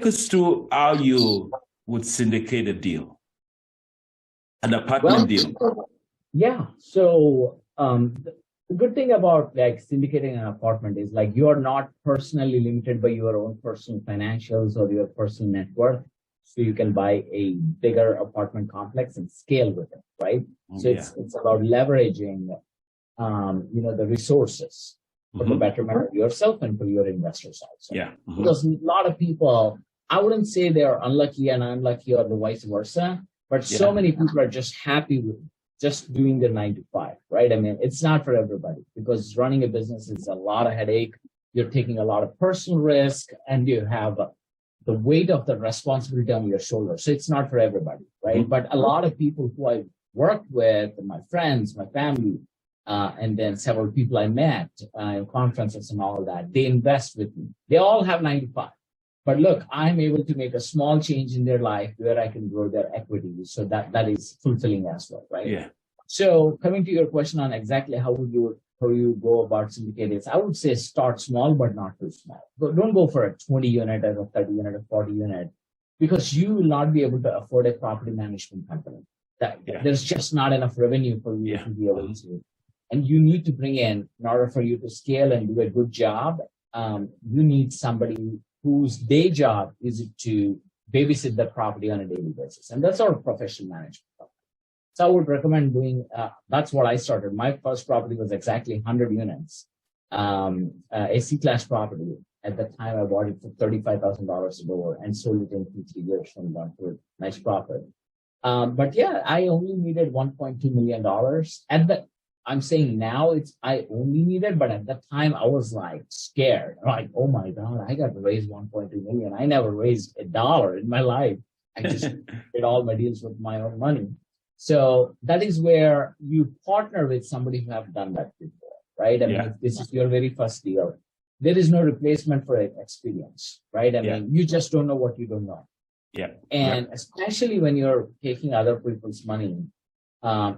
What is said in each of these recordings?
take us through how you would syndicate a deal, an apartment deal. Yeah. So the good thing about like syndicating an apartment is like you are not personally limited by your own personal financials or your personal net worth. So you can buy a bigger apartment complex and scale with it, right? So it's about leveraging, the resources for the betterment of yourself and for your investors also. Yeah. Because a lot of people, I wouldn't say they're unlucky and unlucky or the vice versa, but so many people are just happy with just doing their 9 to 5, right? I mean, it's not for everybody because running a business is a lot of headache. You're taking a lot of personal risk and you have the weight of the responsibility on your shoulders. So it's not for everybody, right? But a lot of people who I've worked with, my friends, my family, and then several people I met in conferences and all of that, they invest with me. They all have 9 to 5. But look, I'm able to make a small change in their life where I can grow their equity. So that is fulfilling as well, right? Yeah. So coming to your question on exactly how you go about syndicating, I would say start small, but not too small. But don't go for a 20 unit or a 30 unit or 40 unit because you will not be able to afford a property management company. There's just not enough revenue for you to be able to. And you need to bring in order for you to scale and do a good job, you need somebody whose day job is to babysit the property on a daily basis. And that's our professional management. So I would recommend doing, that's what I started. My first property was exactly 100 units, a C-class property. At the time, I bought it for $35,000 a door and sold it in 2-3 years and got to a nice profit. But yeah, I only needed $1.2 million. I'm saying now I only needed, but at that time I was like scared. Like, oh my God, I got to raise 1.2 million. I never raised $1 in my life. I just did all my deals with my own money. So that is where you partner with somebody who have done that before, right? I mean, if this is your very first deal, there is no replacement for experience, right? I mean, you just don't know what you don't know. Yeah. And especially when you're taking other people's money,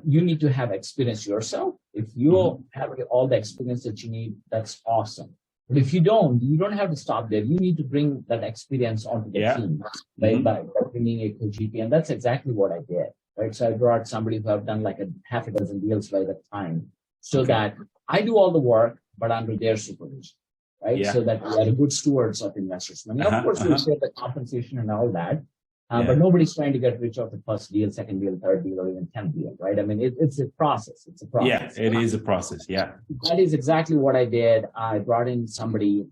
you need to have experience yourself. If you have all the experience that you need, that's awesome. But if you don't have to stop there. You need to bring that experience onto the team, right? By bringing a co-GP. And that's exactly what I did, right? So I brought somebody who have done like a half a dozen deals by that time so that I do all the work, but under their supervision, right? So that we are good stewards of investors' money. Of course, we share the compensation and all that. But nobody's trying to get rich off the first deal, second deal, third deal, or even 10th deal, right? I mean, it's a process. It's a process. Yeah, it is a process. Yeah. That is exactly what I did. I brought in somebody.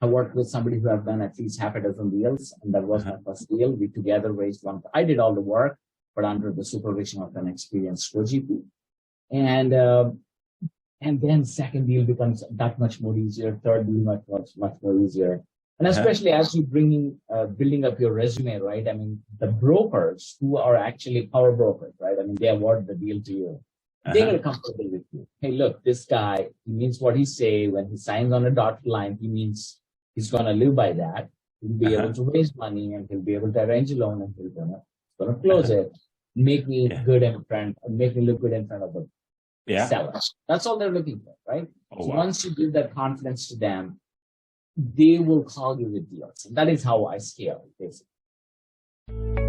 I worked with somebody who have done at least half a dozen deals, and that was my first deal. We together raised one. I did all the work, but under the supervision of an experienced co-GP. And then second deal becomes that much more easier. Third deal much more easier. And especially as you building up your resume, right? I mean, the brokers who are actually power brokers, right? I mean, they award the deal to you. They're going to comfortable with you. Hey, look, this guy, he means what he say. When he signs on a dotted line, he means he's going to live by that. He'll be able to raise money and he'll be able to arrange a loan and he's going to close it. Make me good in front, make me look good in front of the seller. That's all they're looking for, right? So once you give that confidence to them, they will call you with deals. And that is how I scale, basically.